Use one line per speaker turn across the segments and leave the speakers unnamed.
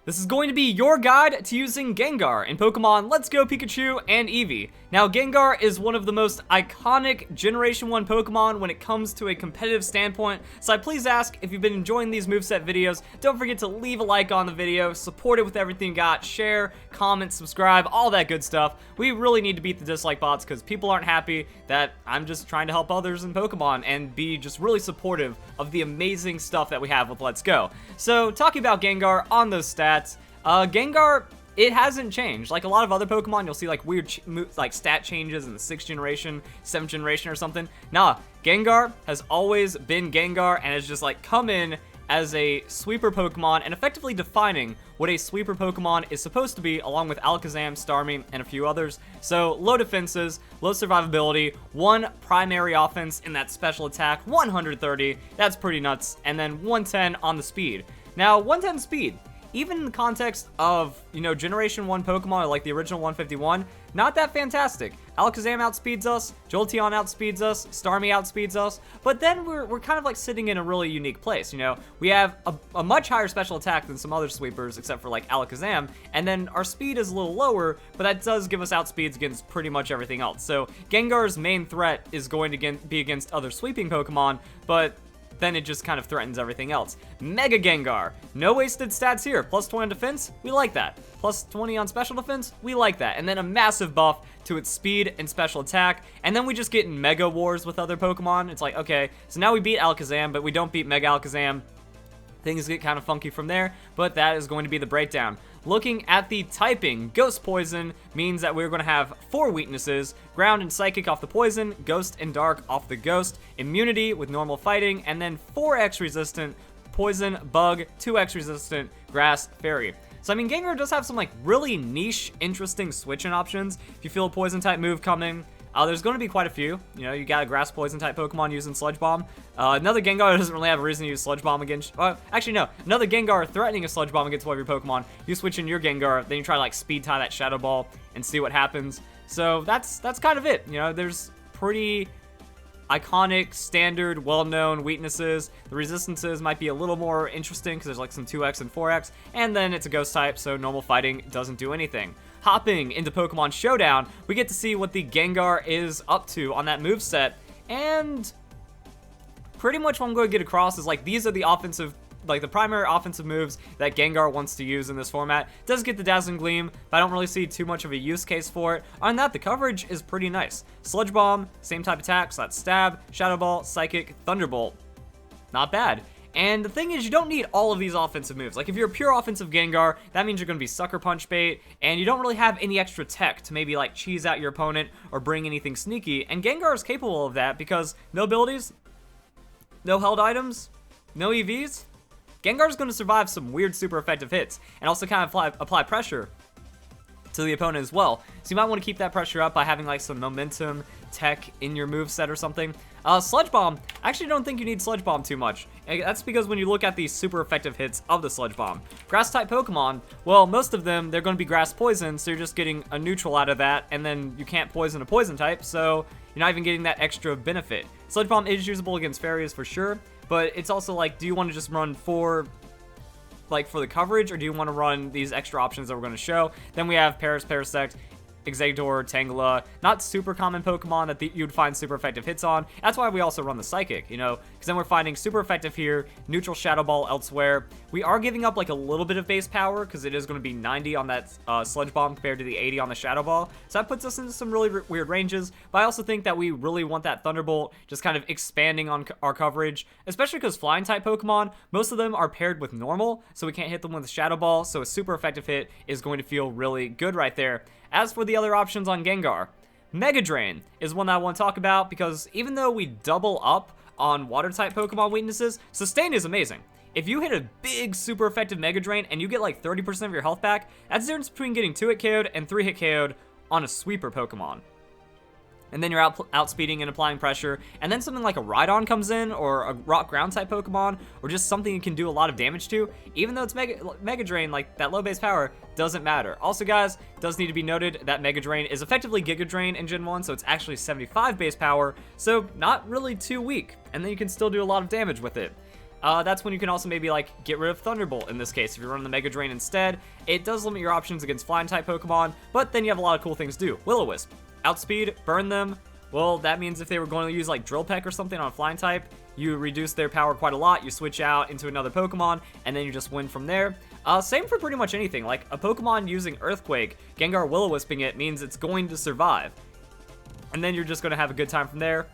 This is going to be your guide to using Gengar in Pokemon Let's Go Pikachu and Eevee. Now, Gengar is one of the most iconic Generation 1 Pokemon when it comes to a competitive standpoint, so I please ask, if you've been enjoying these moveset videos, don't forget to leave a like on the video, support it with everything you got, share, comment, subscribe, all that good stuff. We really need to beat the dislike bots because people aren't happy that I'm just trying to help others in Pokemon and be just really supportive of the amazing stuff that we have with Let's Go. So, talking about Gengar on those stats, Gengar, it hasn't changed. Like a lot of other Pokemon, you'll see like weird stat changes in the 6th generation, 7th generation or something. Nah, Gengar has always been Gengar and has just like come in as a sweeper Pokemon and effectively defining what a sweeper Pokemon is supposed to be, along with Alakazam, Starmie, and a few others. So low defenses, low survivability, 1 primary offense in that special attack, 130, that's pretty nuts, and then 110 on the speed. Now, 110 speed, even in the context of, you know, Generation 1 Pokemon, like the original 151, not that fantastic. Alakazam outspeeds us, Jolteon outspeeds us, Starmie outspeeds us, but then we're kind of like sitting in a really unique place, you know? We have a much higher special attack than some other sweepers, except for like Alakazam, and then our speed is a little lower, but that does give us outspeeds against pretty much everything else. So Gengar's main threat is going to be against other sweeping Pokemon, but then it just kind of threatens everything else. Mega Gengar. No wasted stats here. Plus 20 on defense, we like that. Plus 20 on special defense, we like that. And then a massive buff to its speed and special attack. And then we just get in Mega Wars with other Pokemon. It's like, okay, so now we beat Alakazam, but we don't beat Mega Alakazam. Things get kind of funky from there, but that is going to be the breakdown. Looking at the typing, Ghost Poison means that we're going to have 4 weaknesses: Ground and Psychic off the Poison, Ghost and Dark off the Ghost, Immunity with normal fighting, and then 4x resistant Poison, Bug, 2x resistant Grass, Fairy. So, I mean, Gengar does have some, like, really niche, interesting switching options. If you feel a Poison-type move coming, there's going to be quite a few. You know, you got a Grass Poison type Pokemon using Sludge Bomb. Another Gengar doesn't really have a reason to use Sludge Bomb against... actually, no. Another Gengar threatening a Sludge Bomb against one of your Pokemon. You switch in your Gengar, then you try to, like, speed tie that Shadow Ball and see what happens. So that's kind of it. You know, there's pretty iconic, standard, well-known weaknesses. The resistances might be a little more interesting because there's, like, some 2x and 4x. And then it's a Ghost type, so normal fighting doesn't do anything. Hopping into Pokemon Showdown, we get to see what the Gengar is up to on that moveset, and pretty much what I'm going to get across is, like, these are the offensive, like, the primary offensive moves that Gengar wants to use in this format. It does get the Dazzling Gleam, but I don't really see too much of a use case for it. Other than that, the coverage is pretty nice. Sludge Bomb, same type attack, so that's Stab, Shadow Ball, Psychic, Thunderbolt. Not bad. And the thing is, you don't need all of these offensive moves. Like, if you're a pure offensive Gengar, that means you're going to be Sucker Punch bait, and you don't really have any extra tech to maybe, like, cheese out your opponent or bring anything sneaky. And Gengar is capable of that because no abilities, no held items, no EVs. Gengar is going to survive some weird super effective hits and also kind of apply pressure to the opponent as well. So you might want to keep that pressure up by having, like, some momentum tech in your moveset or something. Sludge Bomb, I actually don't think you need Sludge Bomb too much. That's because when you look at the super effective hits of the Sludge Bomb, Grass type Pokemon, well, most of them, they're going to be Grass Poison, so you're just getting a neutral out of that, and then you can't poison a Poison type, so you're not even getting that extra benefit. Sludge Bomb is usable against Fairies for sure, but it's also like, do you want to just run for the coverage, or do you want to run these extra options that we're going to show? Then we have Paris, Parasect, Exeggutor, Tangela, not super common Pokemon that you'd find super effective hits on. That's why we also run the Psychic, you know, because then we're finding super effective here, neutral Shadow Ball elsewhere. We are giving up like a little bit of base power because it is going to be 90 on that Sludge Bomb compared to the 80 on the Shadow Ball. So that puts us into some really weird ranges, but I also think that we really want that Thunderbolt just kind of expanding on our coverage, especially because Flying type Pokemon, most of them are paired with normal, so we can't hit them with a Shadow Ball, so a super effective hit is going to feel really good right there. As for the other options on Gengar, Mega Drain is one that I want to talk about because even though we double up on Water-type Pokemon weaknesses, Sustain is amazing. If you hit a big, super effective Mega Drain and you get like 30% of your health back, that's the difference between getting 2-hit KO'd and 3-hit KO'd on a sweeper Pokemon. And then you're outspeeding and applying pressure, and then something like a Rhydon comes in, or a Rock Ground type Pokemon, or just something you can do a lot of damage to, even though it's Mega Drain, like that low base power, doesn't matter. Also guys, does need to be noted that Mega Drain is effectively Giga Drain in Gen 1, so it's actually 75 base power, so not really too weak, and then you can still do a lot of damage with it. that's when you can also maybe like get rid of Thunderbolt in this case. If you're running the Mega Drain instead, it does limit your options against flying type Pokemon, but then you have a lot of cool things to do. Will-O-Wisp, outspeed, burn them. Well, that means if they were going to use like Drill Peck or something on a flying type, you reduce their power quite a lot, you switch out into another Pokemon, and then you just win from there. Same for pretty much anything. Like a Pokemon using Earthquake, Gengar Will-O-Wisping it means it's going to survive. And then you're just going to have a good time from there.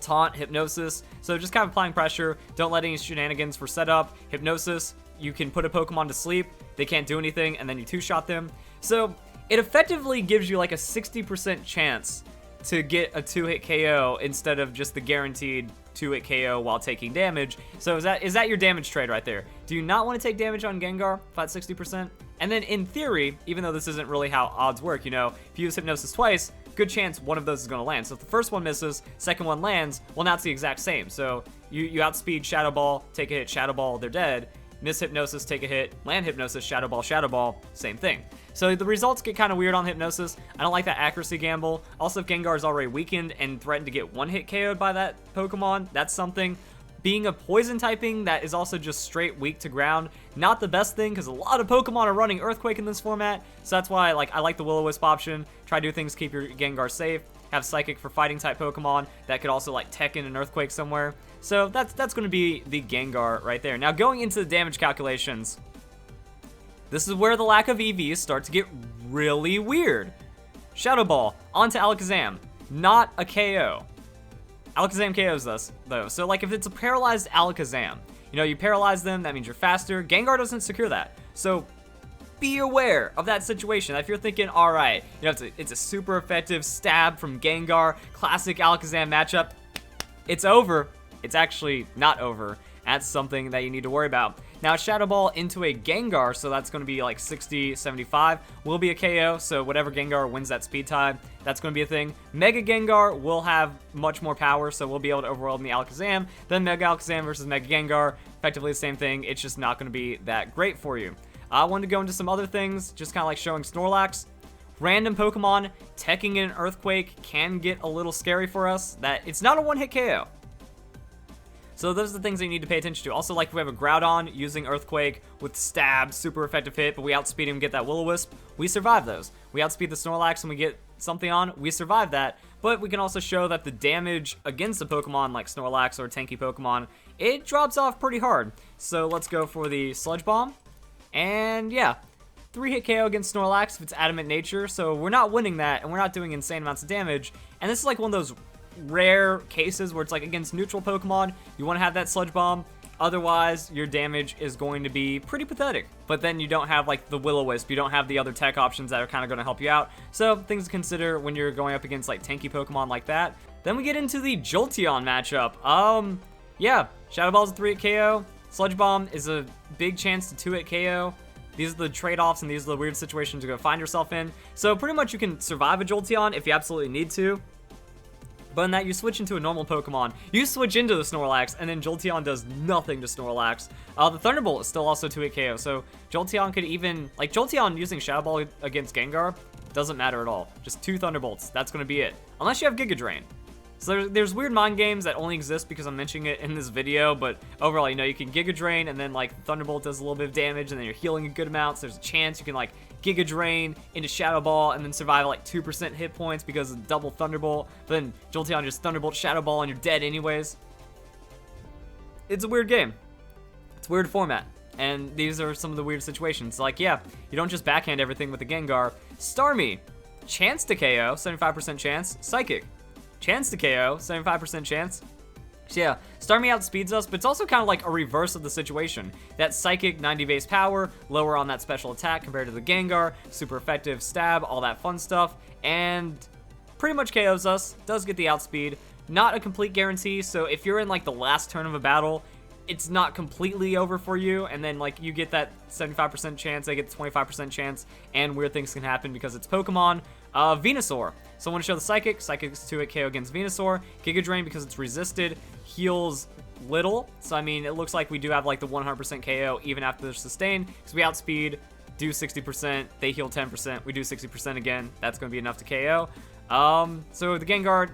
Taunt, Hypnosis, so just kind of applying pressure. Don't let any shenanigans for setup. Hypnosis, you can put a Pokemon to sleep, they can't do anything, and then you two-shot them. So it effectively gives you like a 60% chance to get a 2-hit KO instead of just the guaranteed 2-hit KO while taking damage. So is that your damage trade right there? Do you not want to take damage on Gengar, flat 60%? And then in theory, even though this isn't really how odds work, you know, if you use Hypnosis twice, good chance one of those is going to land. So if the first one misses, second one lands, well, now it's the exact same. So you outspeed Shadow Ball, take a hit, Shadow Ball, they're dead. Miss Hypnosis, take a hit, land Hypnosis, Shadow Ball, same thing. So the results get kind of weird on Hypnosis. I don't like that accuracy gamble. Also, if Gengar is already weakened and threatened to get one-hit KO'd by that Pokemon, that's something. Being a poison typing that is also just straight weak to ground, not the best thing because a lot of Pokemon are running Earthquake in this format. So that's why I like the Will-O-Wisp option. Try to do things to keep your Gengar safe. Have Psychic for fighting type Pokemon that could also like tech in an Earthquake somewhere. So that's going to be the Gengar right there. Now going into the damage calculations, this is where the lack of EVs start to get really weird. Shadow Ball onto Alakazam, not a KO. Alakazam KOs us, though. So, like, if it's a paralyzed Alakazam, you know, you paralyze them, that means you're faster. Gengar doesn't secure that. So, be aware of that situation. If you're thinking, all right, you know, it's a super effective stab from Gengar, classic Alakazam matchup, it's over. It's actually not over. That's something that you need to worry about. Now, Shadow Ball into a Gengar, so that's going to be like 60, 75, will be a KO, so whatever Gengar wins that speed tie, that's going to be a thing. Mega Gengar will have much more power, so we'll be able to overwhelm the Alakazam. Then Mega Alakazam versus Mega Gengar, effectively the same thing, it's just not going to be that great for you. I wanted to go into some other things, just kind of like showing Snorlax. Random Pokemon, teching in an Earthquake can get a little scary for us, that it's not a one-hit KO. So those are the things that you need to pay attention to. Also, like if we have a Groudon using Earthquake with Stab, super effective hit, but we outspeed him and get that Will-O-Wisp, we survive those. We outspeed the Snorlax and we get something on, we survive that. But we can also show that the damage against a Pokemon like Snorlax or a tanky Pokemon, it drops off pretty hard. So let's go for the Sludge Bomb. And yeah, 3-hit KO against Snorlax if it's Adamant Nature. So we're not winning that and we're not doing insane amounts of damage. And this is like one of those rare cases where it's like against neutral Pokemon, you want to have that Sludge Bomb, otherwise your damage is going to be pretty pathetic. But then you don't have like the Will-O-Wisp, you don't have the other tech options that are kind of going to help you out, so things to consider when you're going up against like tanky Pokemon like that. Then we get into the Jolteon matchup. Yeah, Shadow Ball's a 3-hit KO, Sludge Bomb is a big chance to 2-hit KO. These are the trade-offs and these are the weird situations you're going to find yourself in. So pretty much you can survive a Jolteon if you absolutely need to. But in that, you switch into a normal Pokemon, you switch into the Snorlax, and then Jolteon does nothing to Snorlax. The Thunderbolt is still also 2-hit KO, so Jolteon could even, like Jolteon using Shadow Ball against Gengar, doesn't matter at all. Just 2 Thunderbolts, that's going to be it. Unless you have Giga Drain. So there's weird mind games that only exist because I'm mentioning it in this video, but overall, you know, you can Giga Drain, and then like Thunderbolt does a little bit of damage, and then you're healing a good amount, so there's a chance you can like Giga Drain into Shadow Ball and then survive like 2% hit points because of double Thunderbolt. But then Jolteon just Thunderbolt, Shadow Ball, and you're dead anyways. It's a weird game. It's a weird format. And these are some of the weird situations. Like, yeah, you don't just backhand everything with the Gengar. Starmie, chance to KO, 75% chance. Psychic, chance to KO, 75% chance. So yeah, Starmie outspeeds us, but it's also kind of like a reverse of the situation. That Psychic, 90 base power, lower on that special attack compared to the Gengar, super effective stab, all that fun stuff, and pretty much KOs us, does get the outspeed. Not a complete guarantee, so if you're in like the last turn of a battle, it's not completely over for you, and then like you get that 75% chance, they get the 25% chance, and weird things can happen because it's Pokemon. Venusaur. So I want to show the Psychic. Psychic is 2-hit KO against Venusaur. Giga Drain because it's resisted, heals little. So I mean, it looks like we do have like the 100% KO even after the sustain, because we outspeed, do 60%, they heal 10%, we do 60% again. That's going to be enough to KO. So the Gengar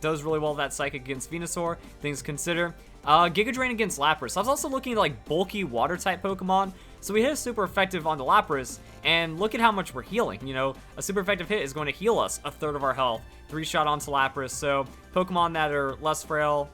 does really well with that Psychic against Venusaur. Things to consider. Giga Drain against Lapras. I was also looking at like bulky water type Pokemon. So we hit a super effective onto Lapras, and look at how much we're healing. You know, a super effective hit is going to heal us a third of our health. 3-shot onto Lapras. So Pokemon that are less frail,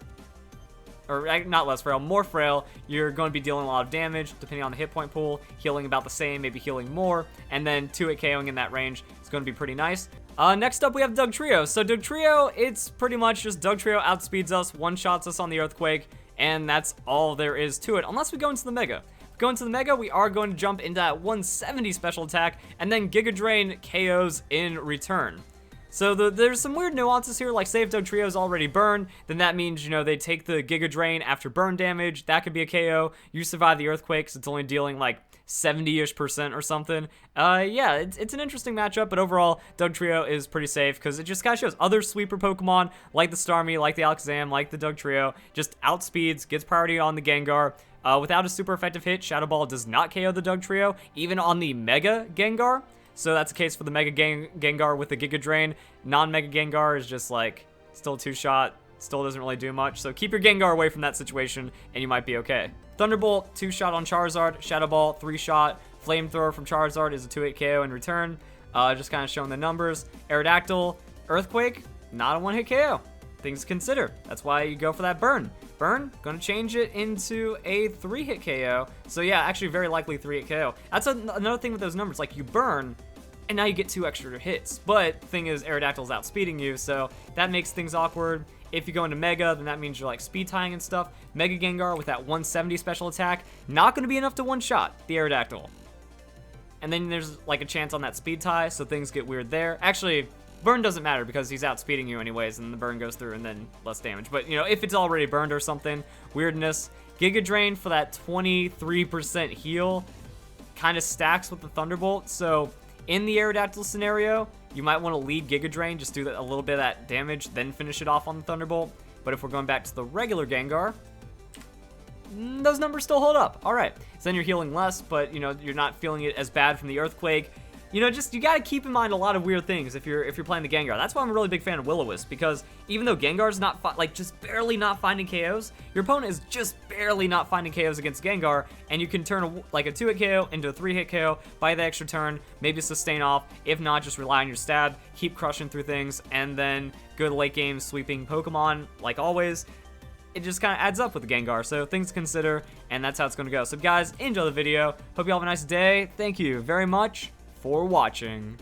or not less frail, more frail, you're going to be dealing a lot of damage depending on the hit point pool. Healing about the same, maybe healing more, and then 2-hit KOing in that range is going to be pretty nice. Next up, we have Dugtrio. So Dugtrio, it's pretty much just Dugtrio outspeeds us, one-shots us on the Earthquake, and that's all there is to it, unless we go into the Mega. Go into the Mega, we are going to jump into that 170 special attack, and then Giga Drain KOs in return. So there's some weird nuances here, like say if Dugtrio is already burned, then that means, you know, they take the Giga Drain after burn damage, that could be a KO. You survive the Earthquake, because it's only dealing like 70-ish% or something. Yeah, it's an interesting matchup, but overall, Dugtrio is pretty safe, because it just kind of shows other sweeper Pokemon, like the Starmie, like the Alakazam, like the Dugtrio, just outspeeds, gets priority on the Gengar. Without a super effective hit, Shadow Ball does not KO the Dugtrio, even on the Mega Gengar. So that's the case for the Mega Gengar with the Giga Drain. Non-Mega Gengar is just like, still 2-shot, still doesn't really do much. So keep your Gengar away from that situation, and you might be okay. Thunderbolt, 2-shot on Charizard. Shadow Ball, 3-shot. Flamethrower from Charizard is a 2-hit KO in return. Just kind of showing the numbers. Aerodactyl, Earthquake, not a 1-hit KO. Things to consider. That's why you go for that burn. Burn, gonna change it into a 3-hit KO. So yeah, actually very likely 3-hit KO. That's another thing with those numbers. Like you burn, and now you get 2 extra hits. But thing is, Aerodactyl's outspeeding you, so that makes things awkward. If you go into Mega, then that means you're like speed tying and stuff. Mega Gengar with that 170 special attack, not gonna be enough to one-shot the Aerodactyl. And then there's like a chance on that speed tie, so things get weird there. Actually, burn doesn't matter because he's outspeeding you anyways, and the burn goes through and then less damage. But, you know, if it's already burned or something, weirdness. Giga Drain for that 23% heal kind of stacks with the Thunderbolt. So in the Aerodactyl scenario, you might want to lead Giga Drain, just do a little bit of that damage, then finish it off on the Thunderbolt. But if we're going back to the regular Gengar, those numbers still hold up. All right, so then you're healing less, but, you know, you're not feeling it as bad from the Earthquake. You know, just, you gotta keep in mind a lot of weird things if you're playing the Gengar. That's why I'm a really big fan of Willis, because even though Gengar's not, like, just barely not finding KOs, your opponent is just barely not finding KOs against Gengar, and you can turn, like, a 2-hit KO into a 3-hit KO, buy the extra turn, maybe sustain off. If not, just rely on your stab, keep crushing through things, and then good late game sweeping Pokemon, like always. It just kind of adds up with the Gengar, so things to consider, and that's how it's going to go. So, guys, enjoy the video. Hope you all have a nice day. Thank you very much for watching.